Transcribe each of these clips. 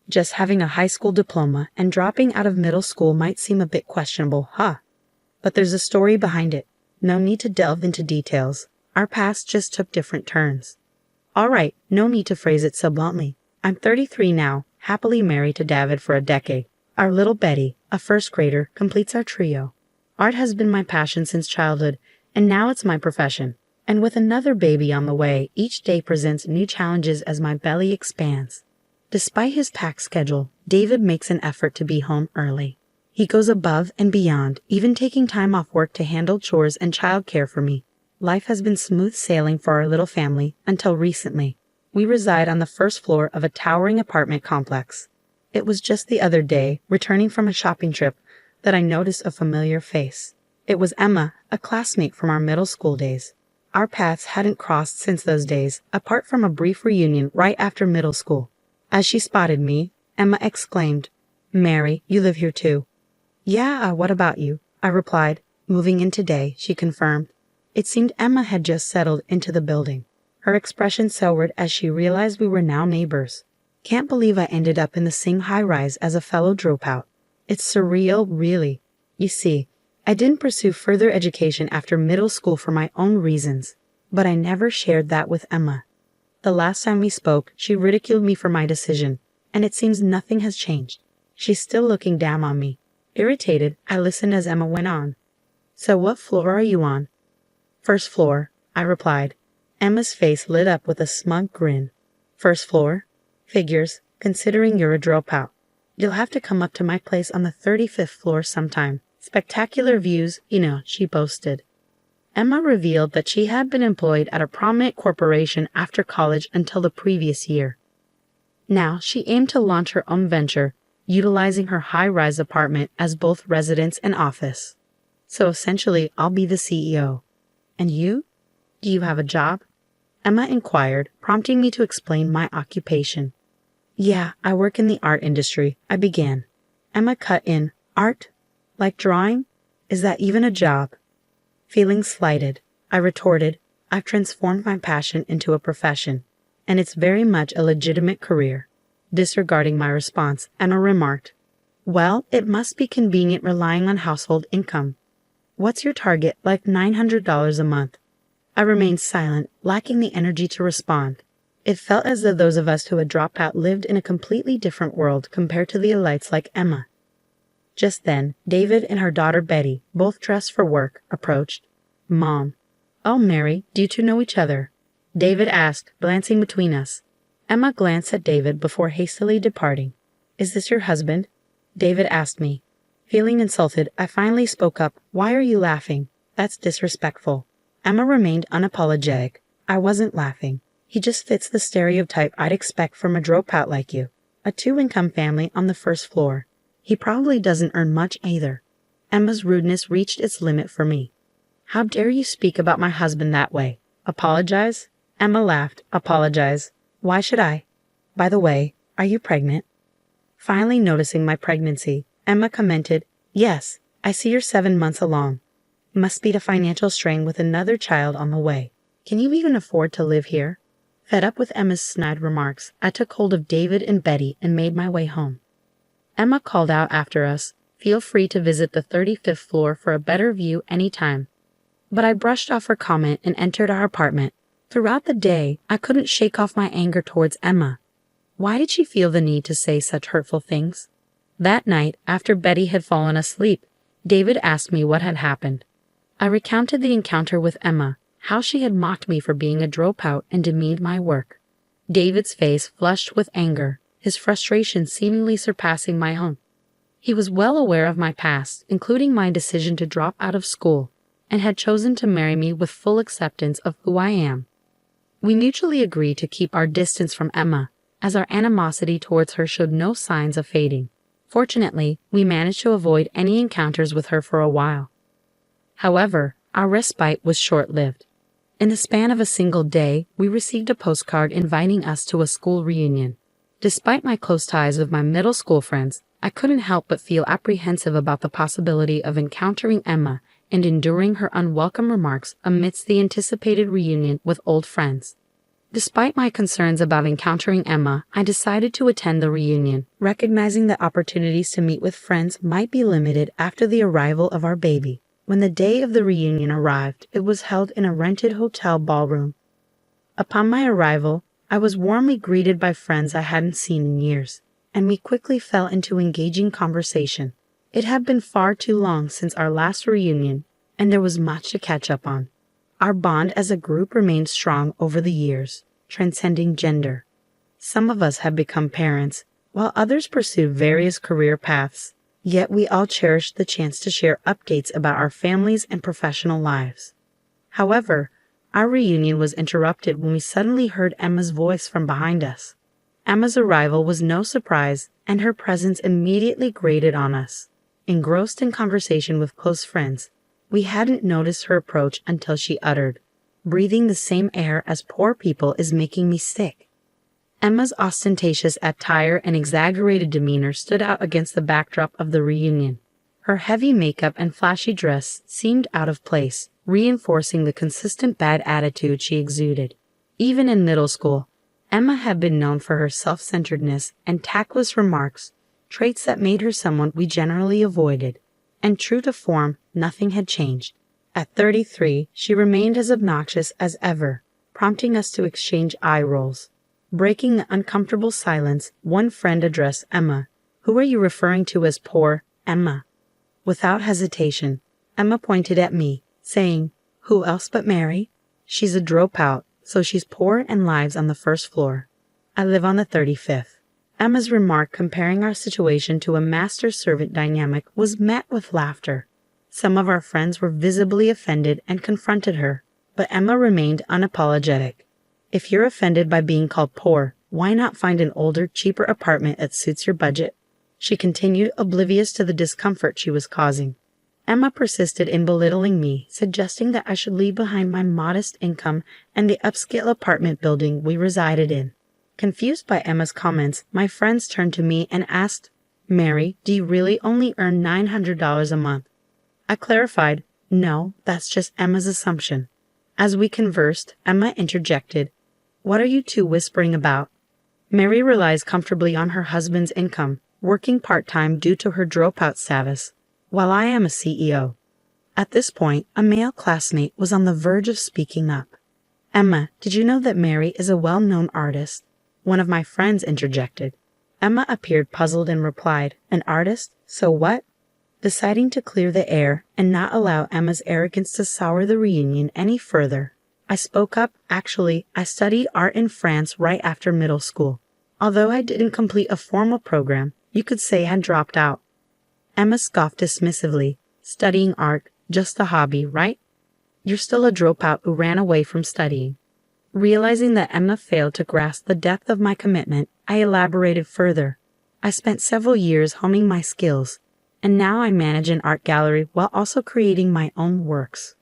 Just having a high school diploma and dropping out of middle school might seem a bit questionable, huh? But there's a story behind it. No need to delve into details. Our paths just took different turns. Alright, no need to phrase it so bluntly. I'm 33 now, happily married to David for a decade. Our little Betty, a first grader, completes our trio. Art has been my passion since childhood, and now it's my profession. And with another baby on the way, each day presents new challenges as my belly expands. Despite his packed schedule, David makes an effort to be home early. He goes above and beyond, even taking time off work to handle chores and childcare for me. Life has been smooth sailing for our little family until recently. We reside on the first floor of a towering apartment complex. It was just the other day, returning from a shopping trip, that I noticed a familiar face. It was Emma, a classmate from our middle school days. Our paths hadn't crossed since those days, apart from a brief reunion right after middle school. As she spotted me, Emma exclaimed, "Mary, you live here too." "Yeah, what about you?" I replied. "Moving in today," she confirmed. It seemed Emma had just settled into the building. Her expression soured as she realized we were now neighbors. Can't believe I ended up in the same high-rise as a fellow dropout. It's surreal, really. You see, I didn't pursue further education after middle school for my own reasons, but I never shared that with Emma. The last time we spoke, she ridiculed me for my decision, and it seems nothing has changed. She's still looking down on me. Irritated, I listened as Emma went on. "So what floor are you on?" "First floor," I replied. Emma's face lit up with a smug grin. "First floor? Figures, considering you're a dropout. You'll have to come up to my place on the 35th floor sometime. Spectacular views, you know," she boasted. Emma revealed that she had been employed at a prominent corporation after college until the previous year. Now she aimed to launch her own venture, utilizing her high-rise apartment as both residence and office. "So essentially, I'll be the CEO. And you? Do you have a job?" Emma inquired, prompting me to explain my occupation. "Yeah, I work in the art industry," I began. Emma cut in, "Art? Like drawing? Is that even a job?" Feeling slighted, I retorted, "I've transformed my passion into a profession, and it's very much a legitimate career." Disregarding my response, Emma remarked, "Well, it must be convenient relying on household income. What's your target, like $900 a month?" I remained silent, lacking the energy to respond. It felt as though those of us who had dropped out lived in a completely different world compared to the elites like Emma. Just then, David and her daughter Betty, both dressed for work, approached. "Mom." "Oh, Mary, do you two know each other?" David asked, glancing between us. Emma glanced at David before hastily departing. "Is this your husband?" David asked me. Feeling insulted, I finally spoke up. "Why are you laughing? That's disrespectful." Emma remained unapologetic. "I wasn't laughing. He just fits the stereotype I'd expect from a dropout like you. A two-income family on the first floor. He probably doesn't earn much either." Emma's rudeness reached its limit for me. "How dare you speak about my husband that way? Apologize?" Emma laughed. "Apologize? Why should I? By the way, are you pregnant?" Finally noticing my pregnancy, Emma commented, "Yes, I see you're 7 months along. Must be the financial strain with another child on the way. Can you even afford to live here?" Fed up with Emma's snide remarks, I took hold of David and Betty and made my way home. Emma called out after us, "Feel free to visit the 35th floor for a better view anytime." But I brushed off her comment and entered our apartment. Throughout the day, I couldn't shake off my anger towards Emma. Why did she feel the need to say such hurtful things? That night, after Betty had fallen asleep, David asked me what had happened. I recounted the encounter with Emma, how she had mocked me for being a dropout and demeaned my work. David's face flushed with anger, his frustration seemingly surpassing my own. He was well aware of my past, including my decision to drop out of school, and had chosen to marry me with full acceptance of who I am. We mutually agreed to keep our distance from Emma, as our animosity towards her showed no signs of fading. Fortunately, we managed to avoid any encounters with her for a while. However, our respite was short-lived. In the span of a single day, we received a postcard inviting us to a school reunion. Despite my close ties with my middle school friends, I couldn't help but feel apprehensive about the possibility of encountering Emma and enduring her unwelcome remarks amidst the anticipated reunion with old friends. Despite my concerns about encountering Emma, I decided to attend the reunion, recognizing that opportunities to meet with friends might be limited after the arrival of our baby. When the day of the reunion arrived, it was held in a rented hotel ballroom. Upon my arrival, I was warmly greeted by friends I hadn't seen in years, and we quickly fell into engaging conversation. It had been far too long since our last reunion, and there was much to catch up on. Our bond as a group remained strong over the years, transcending gender. Some of us had become parents, while others pursued various career paths, yet we all cherished the chance to share updates about our families and professional lives. However, our reunion was interrupted when we suddenly heard Emma's voice from behind us. Emma's arrival was no surprise, and her presence immediately grated on us. Engrossed in conversation with close friends, we hadn't noticed her approach until she uttered, "Breathing the same air as poor people is making me sick." Emma's ostentatious attire and exaggerated demeanor stood out against the backdrop of the reunion. Her heavy makeup and flashy dress seemed out of place, reinforcing the consistent bad attitude she exuded. Even in middle school, Emma had been known for her self-centeredness and tactless remarks, traits that made her someone we generally avoided. And true to form, nothing had changed. At 33, she remained as obnoxious as ever, prompting us to exchange eye rolls. Breaking the uncomfortable silence, one friend addressed Emma. "Who are you referring to as poor, Emma?" Without hesitation, Emma pointed at me, saying, "Who else but Mary? She's a dropout, so she's poor and lives on the first floor. I live on the 35th. Emma's remark comparing our situation to a master-servant dynamic was met with laughter. Some of our friends were visibly offended and confronted her, but Emma remained unapologetic. "If you're offended by being called poor, why not find an older, cheaper apartment that suits your budget?" She continued, oblivious to the discomfort she was causing. Emma persisted in belittling me, suggesting that I should leave behind my modest income and the upscale apartment building we resided in. Confused by Emma's comments, my friends turned to me and asked, "Mary, do you really only earn $900 a month?" I clarified, "No, that's just Emma's assumption." As we conversed, Emma interjected, "What are you two whispering about?" Mary relies comfortably on her husband's income, working part-time due to her dropout status, while I am a CEO. At this point, a male classmate was on the verge of speaking up. "Emma, did you know that Mary is a well-known artist?" One of my friends interjected. Emma appeared puzzled and replied, "An artist? So what?" Deciding to clear the air and not allow Emma's arrogance to sour the reunion any further, I spoke up. "Actually, I studied art in France right after middle school. Although I didn't complete a formal program, you could say I had dropped out." Emma scoffed dismissively. "Studying art, just a hobby, right? You're still a dropout who ran away from studying." Realizing that Emma failed to grasp the depth of my commitment, I elaborated further. "I spent several years honing my skills, and now I manage an art gallery while also creating my own works.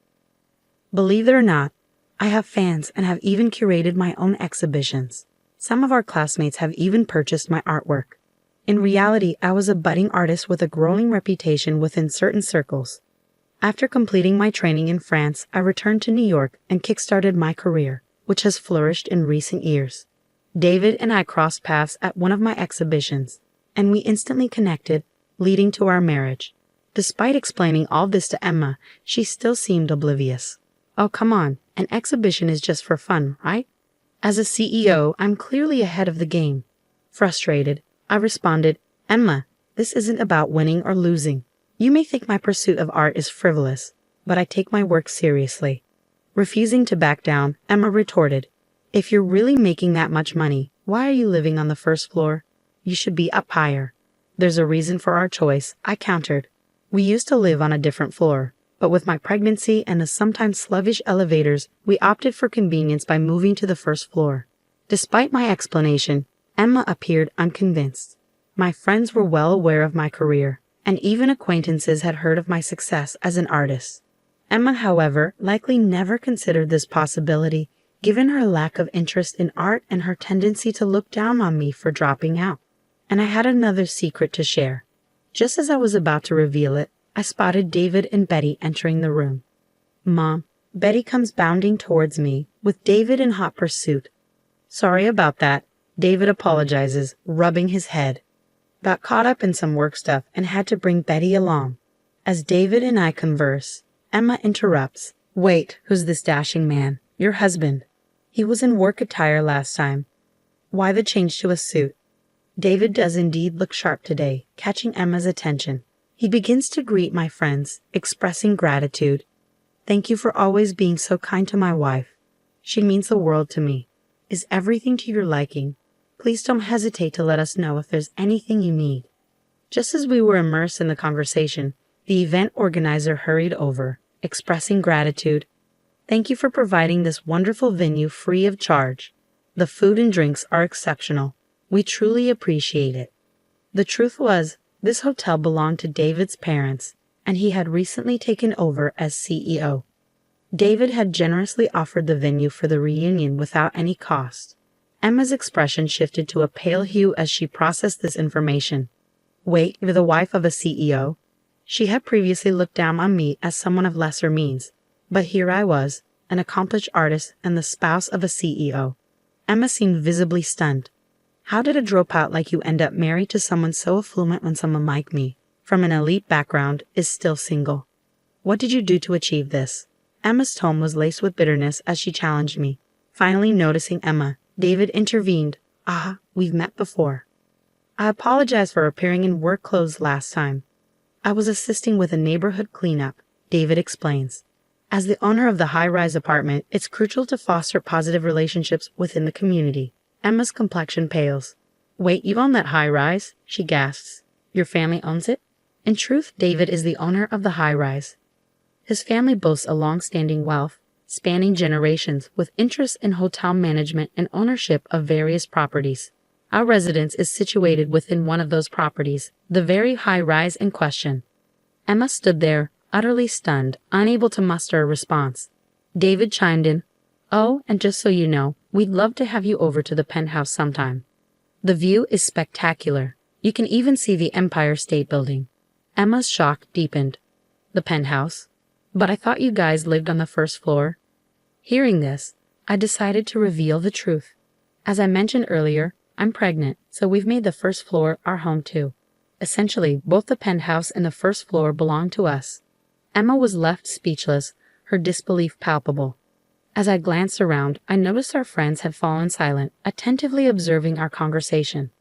Believe it or not, I have fans and have even curated my own exhibitions. Some of our classmates have even purchased my artwork. In reality, I was a budding artist with a growing reputation within certain circles. After completing my training in France, I returned to New York and kickstarted my career, which has flourished in recent years. David and I crossed paths at one of my exhibitions, and we instantly connected, leading to our marriage. Despite explaining all this to Emma, she still seemed oblivious. "Oh, come on, an exhibition is just for fun, right? As a CEO, I'm clearly ahead of the game." Frustrated, I responded, "Emma, this isn't about winning or losing. You may think my pursuit of art is frivolous, but I take my work seriously." Refusing to back down, Emma retorted, "If you're really making that much money, why are you living on the first floor? You should be up higher." "There's a reason for our choice," I countered. "We used to live on a different floor, but with my pregnancy and the sometimes sluggish elevators, we opted for convenience by moving to the first floor." Despite my explanation, Emma appeared unconvinced. My friends were well aware of my career, and even acquaintances had heard of my success as an artist. Emma, however, likely never considered this possibility, given her lack of interest in art and her tendency to look down on me for dropping out. And I had another secret to share. Just as I was about to reveal it, I spotted David and Betty entering the room. "Mom," Betty comes bounding towards me, with David in hot pursuit. Sorry about that, David apologizes, rubbing his head. Got caught up in some work stuff and had to bring Betty along. As David and I converse, Emma interrupts. Wait, who's this dashing man? Your husband. He was in work attire last time. Why the change to a suit? David does indeed look sharp today, catching Emma's attention. He begins to greet my friends, expressing gratitude. Thank you for always being so kind to my wife. She means the world to me. Is everything to your liking? Please don't hesitate to let us know if there's anything you need. Just as we were immersed in the conversation, the event organizer hurried over, expressing gratitude. Thank you for providing this wonderful venue free of charge. The food and drinks are exceptional. We truly appreciate it. The truth was, this hotel belonged to David's parents, and he had recently taken over as CEO. David had generously offered the venue for the reunion without any cost. Emma's expression shifted to a pale hue as she processed this information. Wait, you're the wife of a CEO? She had previously looked down on me as someone of lesser means, but here I was, an accomplished artist and the spouse of a CEO. Emma seemed visibly stunned. How did a dropout like you end up married to someone so affluent when someone like me, from an elite background, is still single? What did you do to achieve this? Emma's tone was laced with bitterness as she challenged me. Finally noticing Emma, David intervened. Ah, we've met before. I apologize for appearing in work clothes last time. I was assisting with a neighborhood cleanup, David explains. As the owner of the high-rise apartment, it's crucial to foster positive relationships within the community. Emma's complexion pales. Wait, you own that high-rise? She gasps. Your family owns it? In truth, David is the owner of the high-rise. His family boasts a long-standing wealth, spanning generations, with interests in hotel management and ownership of various properties. Our residence is situated within one of those properties, the very high-rise in question. Emma stood there, utterly stunned, unable to muster a response. David chimed in. Oh, and just so you know, we'd love to have you over to the penthouse sometime. The view is spectacular. You can even see the Empire State Building. Emma's shock deepened. The penthouse? But I thought you guys lived on the first floor. Hearing this, I decided to reveal the truth. As I mentioned earlier, I'm pregnant, so we've made the first floor our home too. Essentially, both the penthouse and the first floor belong to us. Emma was left speechless, her disbelief palpable. As I glanced around, I noticed our friends had fallen silent, attentively observing our conversation.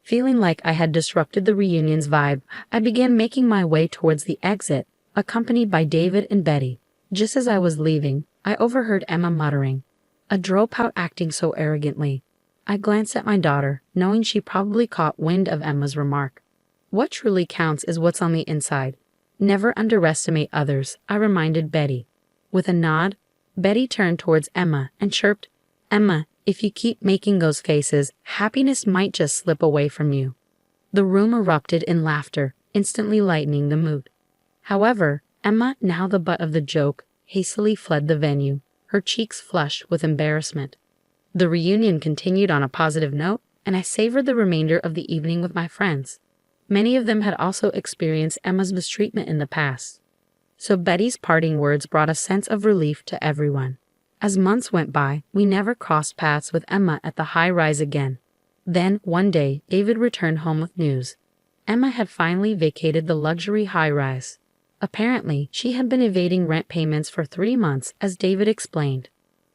Feeling like I had disrupted the reunion's vibe, I began making my way towards the exit, accompanied by David and Betty. Just as I was leaving, I overheard Emma muttering, "A dropout acting so arrogantly." I glanced at my daughter, knowing she probably caught wind of Emma's remark. What truly counts is what's on the inside. Never underestimate others, I reminded Betty. With a nod, Betty turned towards Emma and chirped, "Emma, if you keep making those faces, happiness might just slip away from you." The room erupted in laughter, instantly lightening the mood. However, Emma, now the butt of the joke, hastily fled the venue, her cheeks flushed with embarrassment. The reunion continued on a positive note, and I savored the remainder of the evening with my friends. Many of them had also experienced Emma's mistreatment in the past. So Betty's parting words brought a sense of relief to everyone. As months went by, we never crossed paths with Emma at the high-rise again. Then, one day, David returned home with news. Emma had finally vacated the luxury high-rise. Apparently, she had been evading rent payments for 3 months, as David explained.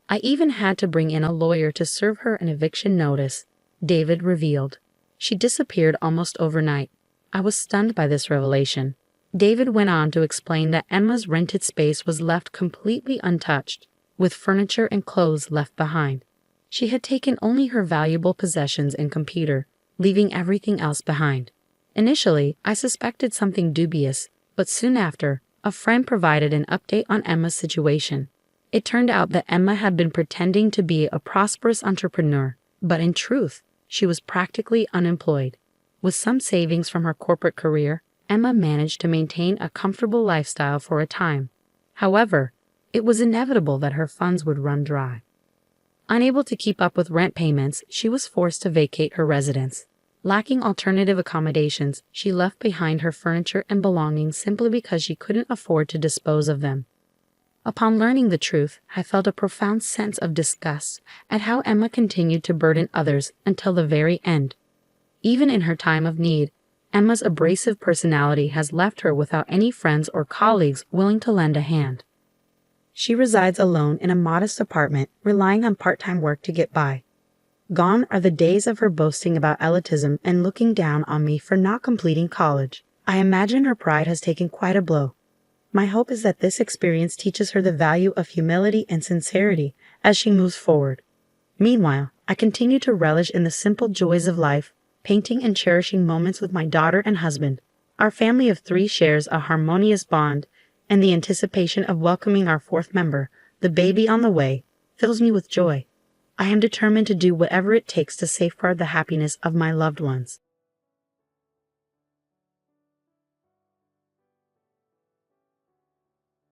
I even had to bring in a lawyer to serve her an eviction notice, David revealed. She disappeared almost overnight. I was stunned by this revelation. David went on to explain that Emma's rented space was left completely untouched, with furniture and clothes left behind. She had taken only her valuable possessions and computer, leaving everything else behind. Initially, I suspected something dubious, but soon after, a friend provided an update on Emma's situation. It turned out that Emma had been pretending to be a prosperous entrepreneur, but in truth, she was practically unemployed. With some savings from her corporate career, Emma managed to maintain a comfortable lifestyle for a time. However, it was inevitable that her funds would run dry. Unable to keep up with rent payments, she was forced to vacate her residence. Lacking alternative accommodations, she left behind her furniture and belongings simply because she couldn't afford to dispose of them. Upon learning the truth, I felt a profound sense of disgust at how Emma continued to burden others until the very end. Even in her time of need, Emma's abrasive personality has left her without any friends or colleagues willing to lend a hand. She resides alone in a modest apartment, relying on part-time work to get by. Gone are the days of her boasting about elitism and looking down on me for not completing college. I imagine her pride has taken quite a blow. My hope is that this experience teaches her the value of humility and sincerity as she moves forward. Meanwhile, I continue to relish in the simple joys of life, painting and cherishing moments with my daughter and husband. Our family of 3 shares a harmonious bond, and the anticipation of welcoming our 4th member, the baby on the way, fills me with joy. I am determined to do whatever it takes to safeguard the happiness of my loved ones.